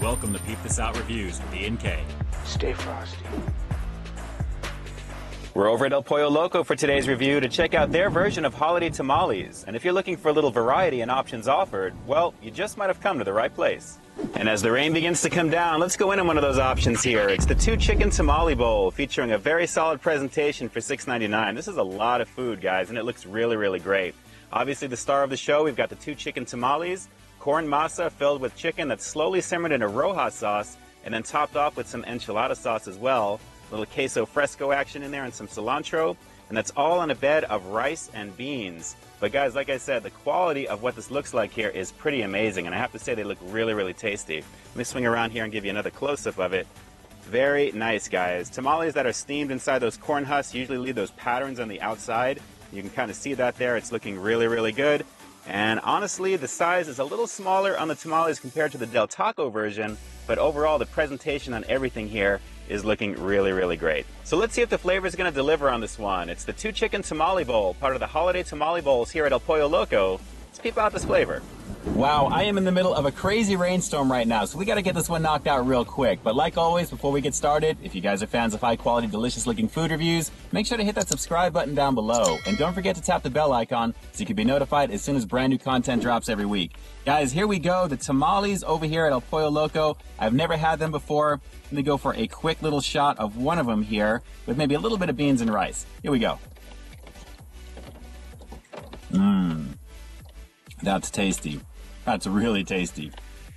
Welcome to Peep This Out Reviews with Ian K. Stay frosty. We're over at El Pollo Loco for today's review to check out their version of holiday tamales. And if you're looking for a little variety and options offered, well, you just might have come to the right place. And as the rain begins to come down, let's go in on one of those options here. It's the 2 Chicken Tamale Bowl, featuring a very solid presentation for $6.99. This is a lot of food, guys, and it looks really, really great. Obviously, the star of the show, we've got the 2 chicken tamales, corn masa filled with chicken that's slowly simmered in a Roja Sauce, and then topped off with some enchilada sauce as well. A little Queso Fresco action in there and some cilantro, and that's all on a bed of rice and beans. But guys, like I said, the quality of what this looks like here is pretty amazing, and I have to say they look really, really tasty. Let me swing around here and give you another close-up of it. Very nice, guys. Tamales that are steamed inside those corn husks usually leave those patterns on the outside. You can kind of see that there. It's looking really, really good. And honestly, the size is a little smaller on the tamales compared to the Del Taco version, but overall, the presentation on everything here is looking really, really great. So let's see if the flavor is going to deliver on this one. It's the 2 Chicken Tamale Bowl, part of the Holiday Tamale Bowls here at El Pollo Loco. Let's peep out this flavor. Wow, I am in the middle of a crazy rainstorm right now, so we got to get this one knocked out real quick. But like always, before we get started, if you guys are fans of high-quality, delicious-looking food reviews, make sure to hit that subscribe button down below. And don't forget to tap the bell icon so you can be notified as soon as brand new content drops every week. Guys, here we go. The tamales over here at El Pollo Loco. I've never had them before. Let me go for a quick little shot of one of them here with maybe a little bit of beans and rice. Here we go. That's tasty. That's really tasty.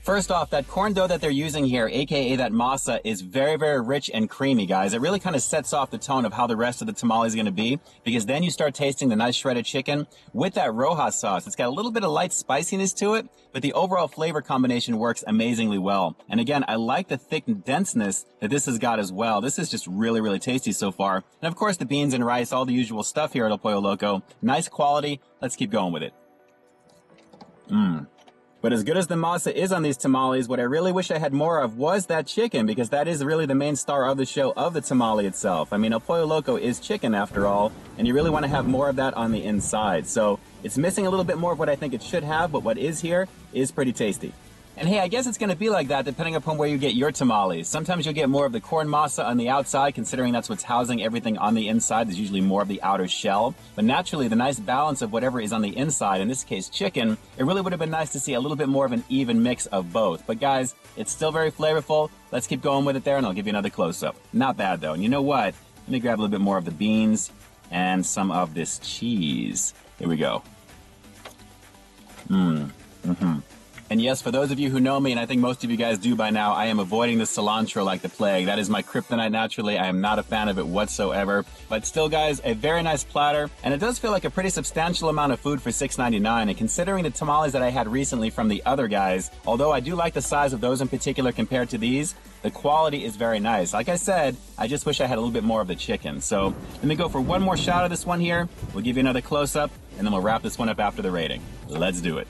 First off, that corn dough that they're using here, aka that masa, is very, very rich and creamy, guys. It really kind of sets off the tone of how the rest of the tamale is going to be, because then you start tasting the nice shredded chicken with that Roja sauce. It's got a little bit of light spiciness to it, but the overall flavor combination works amazingly well. And again, I like the thick denseness that this has got as well. This is just really, really tasty so far. And of course, the beans and rice, all the usual stuff here at El Pollo Loco. Nice quality. Let's keep going with it. But as good as the masa is on these tamales, what I really wish I had more of was that chicken, because that is really the main star of the show, of the tamale itself. I mean, El Pollo Loco is chicken after all, and you really want to have more of that on the inside. So it's missing a little bit more of what I think it should have, but what is here is pretty tasty. And hey, I guess it's going to be like that depending upon where you get your tamales. Sometimes you'll get more of the corn masa on the outside, considering that's what's housing everything on the inside. There's usually more of the outer shell. But naturally, the nice balance of whatever is on the inside, in this case chicken, it really would have been nice to see a little bit more of an even mix of both. But guys, it's still very flavorful. Let's keep going with it there, and I'll give you another close-up. Not bad, though. And you know what? Let me grab a little bit more of the beans and some of this cheese. Here we go. And yes, for those of you who know me, and I think most of you guys do by now, I am avoiding the cilantro like the plague. That is my kryptonite naturally. I am not a fan of it whatsoever. But still, guys, a very nice platter. And it does feel like a pretty substantial amount of food for $6.99. And considering the tamales that I had recently from the other guys, although I do like the size of those in particular compared to these, the quality is very nice. Like I said, I just wish I had a little bit more of the chicken. So let me go for one more shot of this one here. We'll give you another close-up, and then we'll wrap this one up after the rating. Let's do it.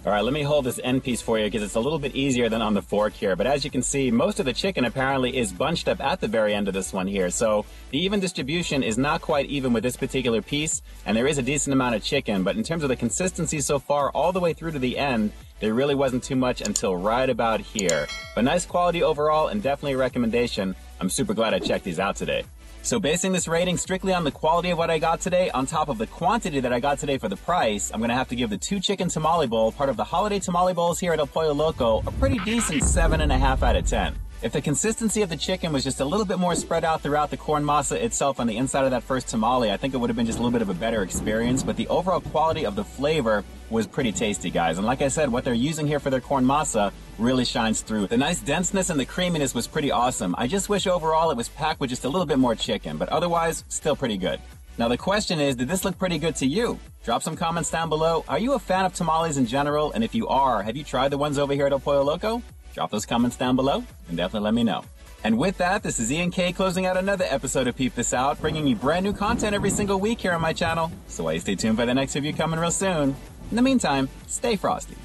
All right, let me hold this end piece for you because it's a little bit easier than on the fork here. But as you can see, most of the chicken apparently is bunched up at the very end of this one here. So the even distribution is not quite even with this particular piece, and there is a decent amount of chicken. But in terms of the consistency so far, all the way through to the end, there really wasn't too much until right about here. But nice quality overall, and definitely a recommendation. I'm super glad I checked these out today. So basing this rating strictly on the quality of what I got today, on top of the quantity that I got today for the price, I'm going to have to give the 2 Chicken Tamale Bowl, part of the Holiday Tamale Bowls here at El Pollo Loco, a pretty decent 7.5 out of 10. If the consistency of the chicken was just a little bit more spread out throughout the corn masa itself on the inside of that first tamale, I think it would have been just a little bit of a better experience. But the overall quality of the flavor was pretty tasty, guys. And like I said, what they're using here for their corn masa really shines through. The nice denseness and the creaminess was pretty awesome. I just wish overall it was packed with just a little bit more chicken, but otherwise, still pretty good. Now the question is, did this look pretty good to you? Drop some comments down below. Are you a fan of tamales in general? And if you are, have you tried the ones over here at El Pollo Loco? Drop those comments down below and definitely let me know. And with that, this is Ian K closing out another episode of Peep This Out, bringing you brand new content every single week here on my channel. So why stay tuned for the next review coming real soon. In the meantime, stay frosty.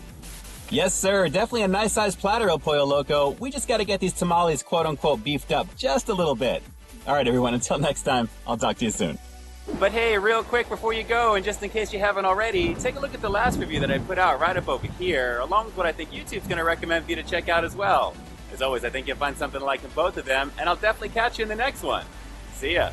Yes, sir. Definitely a nice sized platter, El Pollo Loco. We just got to get these tamales quote unquote beefed up just a little bit. All right, everyone. Until next time, I'll talk to you soon. But hey, real quick before you go, and just in case you haven't already, take a look at the last review that I put out right up over here, along with what I think YouTube's going to recommend for you to check out as well. As always, I think you'll find something to like in both of them, and I'll definitely catch you in the next one. See ya.